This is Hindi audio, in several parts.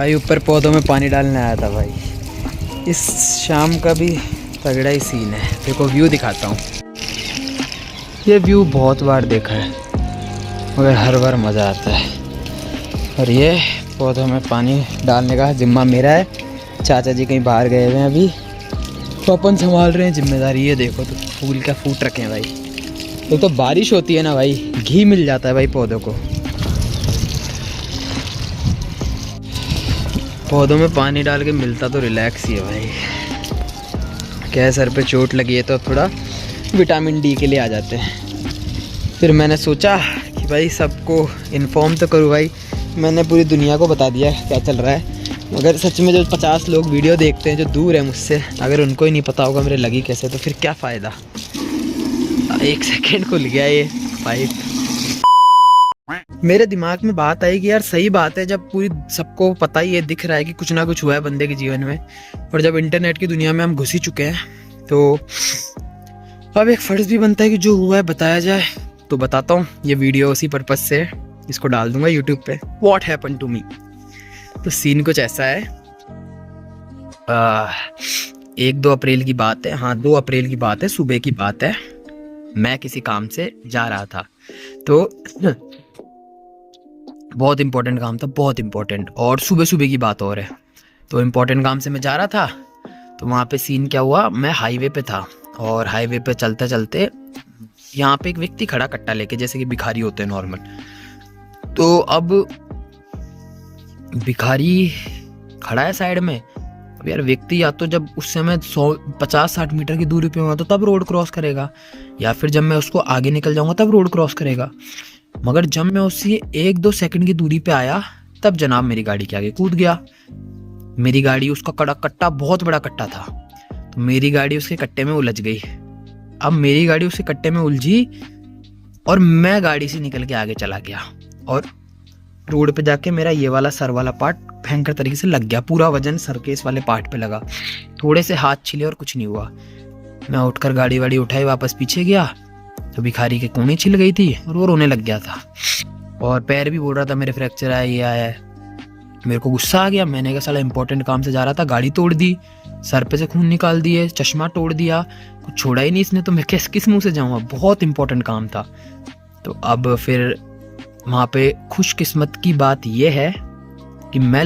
भाई ऊपर पौधों में पानी डालने आया था भाई। इस शाम का भी तगड़ा ही सीन है। देखो व्यू दिखाता हूँ। ये व्यू बहुत बार देखा है मगर हर बार मज़ा आता है। और ये पौधों में पानी डालने का जिम्मा मेरा है। चाचा जी कहीं बाहर गए हुए हैं अभी, तो अपन संभाल रहे हैं जिम्मेदारी। ये देखो तो फूल क्या फूट रखे हैं भाई। तो बारिश होती है ना भाई, घी मिल जाता है भाई पौधों को। पौधों में पानी डाल के मिलता तो रिलैक्स ही है भाई। क्या है, सर पे चोट लगी है तो थोड़ा विटामिन डी के लिए आ जाते हैं। फिर मैंने सोचा कि भाई सबको इन्फॉर्म तो करूँ भाई। मैंने पूरी दुनिया को बता दिया क्या चल रहा है। मगर सच में जो 50 लोग वीडियो देखते हैं जो दूर है मुझसे, अगर उनको ही नहीं पता होगा मेरे लगी कैसे, तो फिर क्या फ़ायदा। 1 सेकेंड खुल गया ये पाइप। मेरे दिमाग में बात आई कि यार सही बात है, जब पूरी सबको पता ही है, दिख रहा है कि कुछ ना कुछ हुआ है बंदे के जीवन में, और जब इंटरनेट की दुनिया में हम घुस ही चुके हैं, तो अब एक फ़र्ज़ भी बनता है कि जो हुआ है बताया जाए। तो बताता हूँ। ये वीडियो उसी पर्पज़ से इसको डाल दूंगा यूट्यूब पे। What happen to me. तो सीन कुछ ऐसा है। 1-2 अप्रैल की बात है। हाँ, 2 अप्रैल की बात है, सुबह की बात है। मैं किसी काम से जा रहा था, तो बहुत इम्पोर्टेंट काम था, बहुत इम्पोर्टेंट, और सुबह सुबह की बात और है। तो इम्पोर्टेंट काम से मैं जा रहा था। तो वहाँ पे सीन क्या हुआ, मैं हाईवे पे था, और हाईवे पे चलते चलते यहाँ पे एक व्यक्ति खड़ा कट्टा लेके, जैसे कि भिखारी होते हैं नॉर्मल। तो अब भिखारी खड़ा है साइड में। अब यार व्यक्ति या तो जब उस समय 150-60 मीटर की दूरी पे हुआ तो तब रोड क्रॉस करेगा, या फिर जब मैं उसको आगे निकल जाऊंगा तब रोड क्रॉस करेगा। मगर जब मैं उससे 1-2 सेकंड की दूरी पे आया, तब जनाब मेरी गाड़ी के आगे कूद गया। मेरी गाड़ी, उसका कट्टा बहुत बड़ा कट्टा था, तो मेरी गाड़ी उसके कट्टे में उलझ गई। अब मेरी गाड़ी उसके कट्टे में उलझी और मैं गाड़ी से निकल के आगे चला गया, और रोड पे जाके मेरा ये वाला सर वाला पार्ट भयंकर तरीके से लग गया। पूरा वजन सर के इस वाले पार्ट पे लगा। थोड़े से हाथ छिले और कुछ नहीं हुआ। मैं उठकर गाड़ी वाड़ी उठाई, वापस पीछे गया तो भिखारी के कूनी छिल गई थी और वो रोने लग गया था, और पैर भी बोल रहा था मेरे फ्रैक्चर आया, ये आया है। मेरे को गुस्सा आ गया। मैंने कहा साला इंपॉर्टेंट काम से जा रहा था, गाड़ी तोड़ दी, सर पे से खून निकाल दिए, चश्मा तोड़ दिया, कुछ छोड़ा ही नहीं इसने, तो मैं किस मुंह से जाऊँगा। बहुत इंपॉर्टेंट काम था। तो अब फिर वहाँ पे खुशकिस्मत की बात यह है कि मैं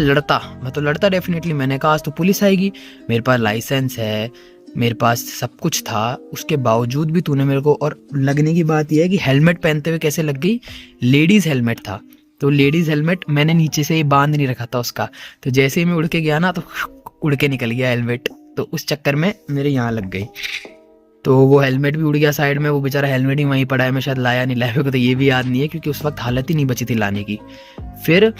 तो लड़ता डेफिनेटली। मैंने कहा आज तो पुलिस आएगी, मेरे पास लाइसेंस है, मेरे पास सब कुछ था, उसके बावजूद भी तूने मेरे को। और लगने की बात यह है कि हेलमेट पहनते हुए कैसे लग गई, लेडीज़ हेलमेट था, तो लेडीज़ हेलमेट मैंने नीचे से ही बांध नहीं रखा था उसका, तो जैसे ही मैं उड़ के गया ना तो उड़ के निकल गया हेलमेट, तो उस चक्कर में मेरे यहाँ लग गई। तो वो हेलमेट भी उड़ गया साइड में, वो बेचारा हेलमेट ही वहीं पड़ा है। मैं शायद लाया नहीं, लाया को तो ये भी याद नहीं है, क्योंकि उस वक्त हालत ही नहीं बची थी लाने की। फिर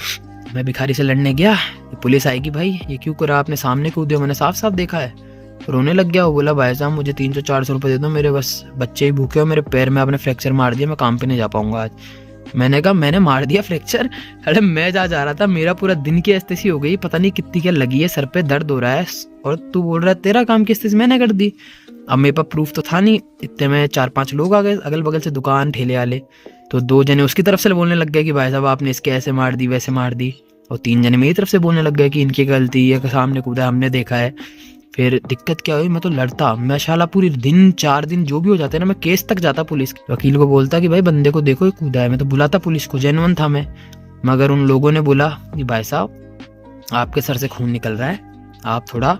मैं भिखारी से लड़ने गया, पुलिस आएगी भाई, ये क्यों करा आपने, सामने कूदे हो, मैंने साफ साफ देखा है। रोने लग गया। वो बोला भाई साहब मुझे 300-400 रुपये दे दो, मेरे बस बच्चे ही भूखे हो, मेरे पैर में आपने फ्रैक्चर मार दिया, मैं काम पे नहीं जा पाऊंगा आज। मैंने कहा मैंने मार दिया फ्रैक्चर? अरे मैं जा रहा था, मेरा पूरा दिन की एस्तेसी हो गई, पता नहीं कितनी क्या लगी है, सर पे दर्द हो रहा है, और तू बोल रहा है तेरा काम की एस्तेसी मैंने कर दी। अब मेरे पास प्रूफ तो था नहीं। इतने में 4-5 लोग आ गए अगल बगल से, दुकान ठेले वाले। तो 2 जने उसकी तरफ से बोलने लग गए कि भाई साहब आपने इसके ऐसे मार दी वैसे मार दी, और 3 जने मेरी तरफ से बोलने लग गए कि इनकी गलती, ये सामने कूदा हमने देखा है। फिर दिक्कत क्या हुई, मैं तो लड़ता, मैं शाला पूरी दिन 4 दिन जो भी हो जाते ना, मैं केस तक जाता पुलिस वकील को, बोलता कि भाई बंदे को देखो ये कूदा है। मैं तो बुलाता पुलिस को, जेन्युइन था मैं। मगर उन लोगों ने बोला कि भाई साहब आपके सर से खून निकल रहा है, आप थोड़ा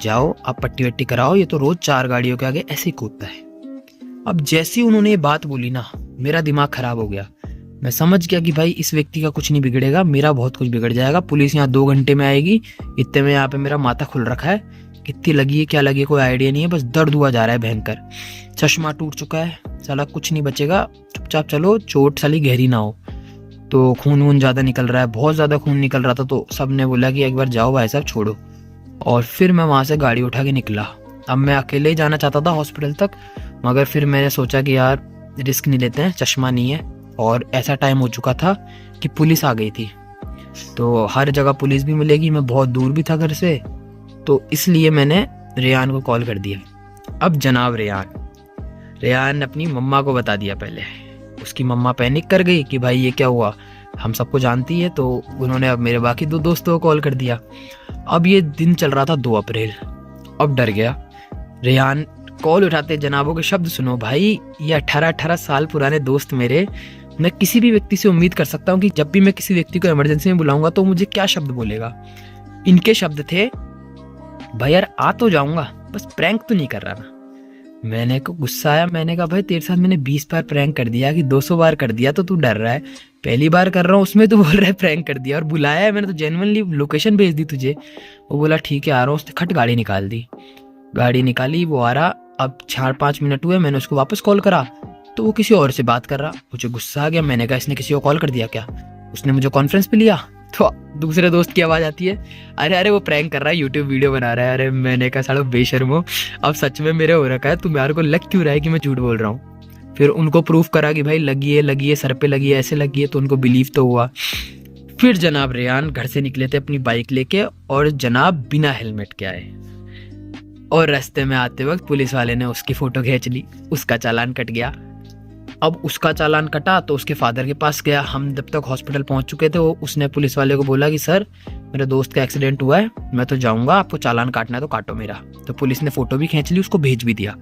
जाओ, आप पट्टी वट्टी कराओ, ये तो रोज 4 गाड़ियों के आगे ऐसे ही कूदता है। अब जैसे ही उन्होंने ये बात बोली ना, मेरा दिमाग खराब हो गया। मैं समझ गया कि भाई इस व्यक्ति का कुछ नहीं बिगड़ेगा, मेरा बहुत कुछ बिगड़ जाएगा। पुलिस यहाँ 2 घंटे में आएगी, इतने में यहाँ पे मेरा माथा खुल रखा है, कितनी लगी है क्या लगी है कोई आइडिया नहीं है, बस दर्द हुआ जा रहा है भयंकर, चश्मा टूट चुका है, साला कुछ नहीं बचेगा, चुपचाप चलो, चोट साली गहरी ना हो। तो खून वून ज़्यादा निकल रहा है, बहुत ज़्यादा खून निकल रहा था, तो सब ने बोला कि एक बार जाओ भाई साहब छोड़ो। और फिर मैं वहाँ से गाड़ी उठा के निकला। अब मैं अकेले ही जाना चाहता था हॉस्पिटल तक, मगर फिर मैंने सोचा कि यार रिस्क नहीं लेते हैं, चश्मा नहीं है, और ऐसा टाइम हो चुका था कि पुलिस आ गई थी, तो हर जगह पुलिस भी मिलेगी, मैं बहुत दूर भी था घर से, तो इसलिए मैंने रेयान को कॉल कर दिया। अब जनाब रेयान अपनी मम्मा को बता दिया पहले। उसकी मम्मा पैनिक कर गई कि भाई ये क्या हुआ। हम सबको जानती है। तो उन्होंने अब मेरे बाकी 2 दोस्तों को कॉल कर दिया। अब ये दिन चल रहा था 2 अप्रैल। अब डर गया। रेहान कॉल उठाते, जनाबों के शब्द सुनो भाई, ये 18 साल पुराने दोस्त मेरे। मैं किसी भी व्यक्ति से उम्मीद कर सकता हूँ कि जब भी मैं किसी व्यक्ति को इमरजेंसी में बुलाऊंगा तो मुझे क्या शब्द बोलेगा। इनके शब्द थे, भाई यार आ तो जाऊंगा, बस प्रैंक तो नहीं कर रहा ना। मैंने को गुस्सा आया। मैंने कहा भाई तेरे साथ मैंने 20 बार प्रैंक कर दिया कि 200 बार कर दिया तो तू डर रहा है। पहली बार कर रहा हूँ उसमें तो बोल रहा है प्रैंक कर दिया, और बुलाया है मैंने तो जेन्युइनली लोकेशन भेज दी तुझे। वो बोला ठीक है आ रहा हूँ। उसने खट गाड़ी निकाल दी। गाड़ी निकाली, वो आ रहा। अब 4-5 मिनट हुए, मैंने उसको वापस कॉल करा तो वो किसी और से बात कर रहा। मुझे गुस्सा आ गया। मैंने कहा इसने किसी को कॉल कर दिया क्या। उसने मुझे कॉन्फ्रेंस पे लिया तो दूसरे दोस्त की आवाज़ आती है, अरे अरे वो प्रैंक कर रहा है, यूट्यूब वीडियो बना रहा है। अरे मैंने कहा सालो बेशर्मो, अब सच में मेरे हो रखा है, तुम्हारे को लग क्यों रहा है कि मैं झूठ बोल रहा हूँ। फिर उनको प्रूफ करा कि भाई लगी है, सर पे लगी है, ऐसे लगी है, तो उनको बिलीव तो हुआ। फिर जनाब रेहान घर से निकले थे अपनी बाइक लेके, और जनाब बिना हेलमेट के आए, और रास्ते में आते वक्त पुलिस वाले ने उसकी फ़ोटो खींच ली। उसका चालान कट गया। अब उसका चालान कटा तो उसके फादर के पास गया। हम जब तक हॉस्पिटल पहुंच चुके थे, उसने पुलिस वाले को बोला कि सर मेरे दोस्त का एक्सीडेंट हुआ है, मैं तो जाऊंगा, आपको चालान काटना है तो काटो मेरा। तो पुलिस ने फ़ोटो भी खींच ली, उसको भेज भी दिया।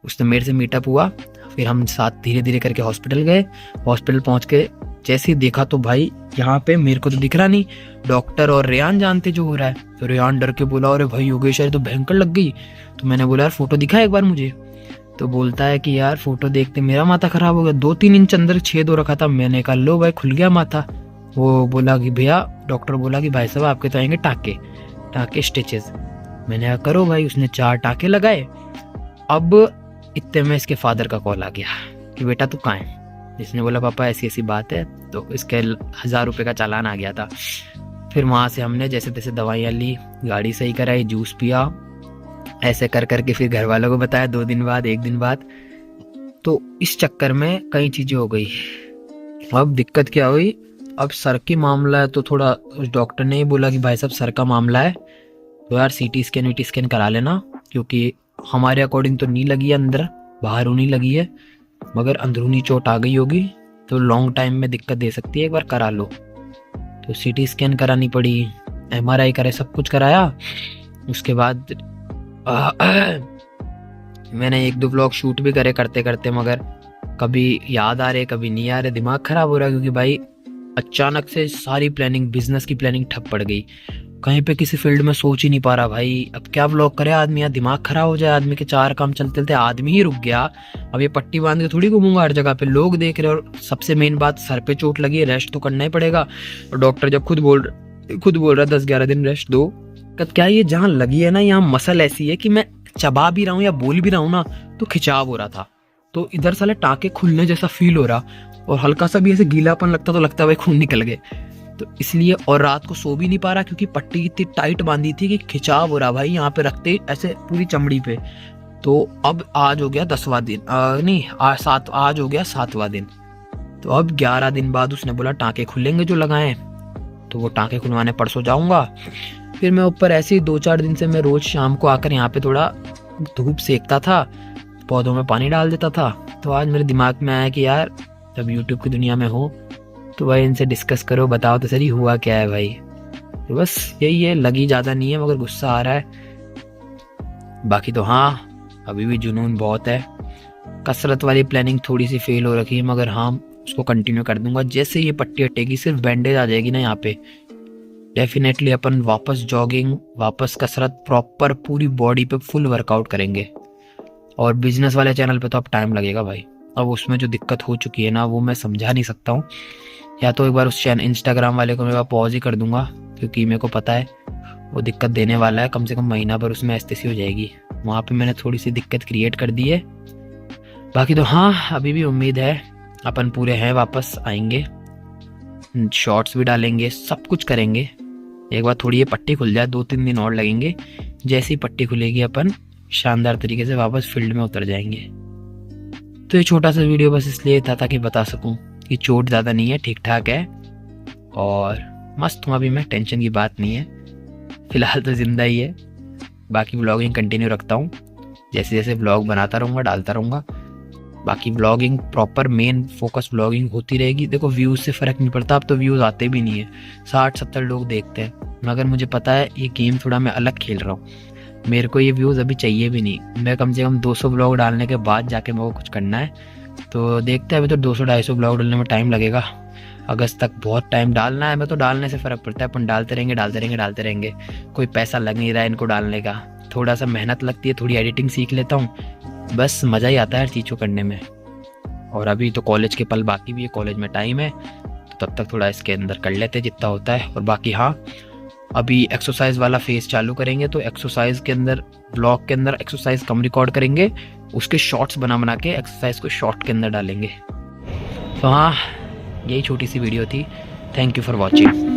उसने मेरे से मीटअप हुआ। फिर हम साथ धीरे धीरे करके हॉस्पिटल गए। हॉस्पिटल पहुँच के जैसे ही देखा तो भाई यहाँ पे मेरे को तो दिख रहा नहीं, डॉक्टर और रेहान जानते जो हो रहा है। तो रेहान डर के बोला, अरे भाई योगेश यार तो भयंकर लग गई। तो मैंने बोला यार फ़ोटो दिखा एक बार मुझे। तो बोलता है कि यार फोटो देखते मेरा माथा खराब हो गया, 2-3 इंच अंदर छेद हो रखा था। मैंने कहा लो भाई खुल गया माथा। वो बोला कि भैया, डॉक्टर बोला कि भाई साहब आपके तो आएंगे टाँके स्टिचेस। मैंने कहा करो भाई। उसने 4 टाँके लगाए। अब इतने में इसके फादर का कॉल आ गया कि बेटा तू कहाँ है। इसने बोला पापा ऐसी ऐसी बात है। तो इसके 1000 रुपये का चालान आ गया था। फिर वहाँ से हमने जैसे तैसे दवाइयाँ ली, गाड़ी सही कराई, जूस पिया, ऐसे कर करके फिर घर वालों को बताया 2 दिन बाद, 1 दिन बाद। तो इस चक्कर में कई चीज़ें हो गई। अब दिक्कत क्या हुई, अब सर की मामला है तो थोड़ा उस डॉक्टर ने ही बोला कि भाई साहब सर का मामला है तो यार CT स्कैन करा लेना, क्योंकि हमारे अकॉर्डिंग तो नहीं लगी है अंदर, बाहर नहीं लगी है, मगर अंदरूनी चोट आ गई होगी तो लॉन्ग टाइम में दिक्कत दे सकती है, एक बार करा लो। तो CT स्कैन करानी पड़ी, MRI करे, सब कुछ कराया। उसके बाद मैंने 1-2 व्लॉग शूट भी करे करते करते, मगर कभी याद आ रहे कभी नहीं आ रहे, दिमाग खराब हो रहा है। क्योंकि भाई अचानक से सारी प्लानिंग, बिजनेस की प्लानिंग ठप पड़ गई। कहीं पे किसी फील्ड में सोच ही नहीं पा रहा भाई। अब क्या व्लॉग करे आदमी, यार दिमाग खराब हो जाए आदमी के। 4 काम चलते चलते आदमी ही रुक गया। अब ये पट्टी बांध के थोड़ी घूमूंगा हर जगह पे, लोग देख रहे। और सबसे मेन बात, सर पे चोट लगी है, रेस्ट तो करना ही पड़ेगा। और डॉक्टर जब खुद बोल रहा 10-11 दिन रेस्ट दो। क्या ये जहाँ लगी है ना, यहाँ मसल ऐसी है कि मैं चबा भी रहा हूँ या बोल भी रहा हूँ ना तो खिंचाव हो रहा था। तो इधर साले टाँके खुलने जैसा फील हो रहा, और हल्का सा भी ऐसे गीलापन लगता तो लगता है भाई खून निकल गए। तो इसलिए, और रात को सो भी नहीं पा रहा क्योंकि पट्टी इतनी टाइट बांधी थी कि खिंचाव हो रहा भाई, यहाँ पे रखते ऐसे पूरी चमड़ी पे। तो अब आज हो गया 10वां दिन, आज हो गया 7वां दिन। तो अब 11 दिन बाद उसने बोला टाँके खुलेंगे जो लगाए, तो वो टाँके खुलवाने परसों जाऊंगा। फिर मैं ऊपर ऐसे ही 2-4 दिन से मैं रोज शाम को आकर यहाँ पे थोड़ा धूप सेकता था, पौधों में पानी डाल देता था। तो आज मेरे दिमाग में आया कि यार जब यूट्यूब की दुनिया में हो तो भाई इनसे डिस्कस करो, बताओ तो सही हुआ क्या है भाई। तो बस यही है, लगी ज़्यादा नहीं है मगर गुस्सा आ रहा है। बाकी तो हाँ अभी भी जुनून बहुत है। कसरत वाली प्लानिंग थोड़ी सी फेल हो रखी है, मगर हाँ उसको कंटिन्यू कर दूंगा। जैसे ये पट्टी हटेगी, सिर्फ बैंडेज आ जाएगी ना यहाँ पे, डेफिनेटली अपन वापस जॉगिंग, वापस कसरत, प्रॉपर पूरी बॉडी पे फुल वर्कआउट करेंगे। और बिजनेस वाले चैनल पे तो अब टाइम लगेगा भाई। अब उसमें जो दिक्कत हो चुकी है ना वो मैं समझा नहीं सकता हूँ। या तो एक बार उस चैनल इंस्टाग्राम वाले को मैं पॉज ही कर दूंगा, क्योंकि मेरे को पता है वो दिक्कत देने वाला है। कम से कम महीना भर उसमें ऐसी हो जाएगी। वहाँ पे मैंने थोड़ी सी दिक्कत क्रिएट कर दी है। बाकी तो हाँ अभी भी उम्मीद है, अपन पूरे हैं, वापस आएंगे, शॉर्ट्स भी डालेंगे, सब कुछ करेंगे। एक बार थोड़ी ये पट्टी खुल जाए, 2-3 दिन और लगेंगे। जैसे ही पट्टी खुलेगी अपन शानदार तरीके से वापस फील्ड में उतर जाएंगे। तो ये छोटा सा वीडियो बस इसलिए था ताकि बता सकूं कि चोट ज़्यादा नहीं है, ठीक ठाक है और मस्त हूँ अभी मैं, टेंशन की बात नहीं है। फिलहाल तो जिंदा ही है। बाकी व्लॉगिंग कंटिन्यू रखता हूँ, जैसे जैसे व्लॉग बनाता रहूँगा, डालता रहूँगा। बाकी vlogging proper main focus vlogging होती रहेगी। देखो व्यूज़ से फ़र्क नहीं पड़ता, अब तो व्यूज़ आते भी नहीं है, 60-70 लोग देखते हैं, मगर मुझे पता है ये गेम थोड़ा मैं अलग खेल रहा हूँ, मेरे को ये व्यूज़ अभी चाहिए भी नहीं। मैं कम से कम 200 व्लॉग डालने के बाद जाके मेरे को कुछ करना है, तो देखते हैं। अभी तो 200-250 व्लॉग डालने में टाइम लगेगा, अगस्त तक बहुत टाइम डालना है। मैं तो डालने से फ़र्क पड़ता है, अपन डालते रहेंगे। कोई पैसा लग नहीं रहा है इनको डालने का, थोड़ा सा मेहनत लगती है, थोड़ी एडिटिंग सीख लेता हूँ, बस मज़ा ही आता है हर चीज़ को करने में। और अभी तो कॉलेज के पल बाकी भी है, कॉलेज में टाइम है, तो तब तक थोड़ा इसके अंदर कर लेते हैं जितना होता है। और बाकी हाँ, अभी एक्सरसाइज वाला फेज चालू करेंगे, तो एक्सरसाइज के अंदर ब्लॉग के अंदर एक्सरसाइज कम रिकॉर्ड करेंगे, उसके शॉर्ट्स बना के एक्सरसाइज को शॉर्ट के अंदर डालेंगे। तो हाँ, यही छोटी सी वीडियो थी। Thank you for watching.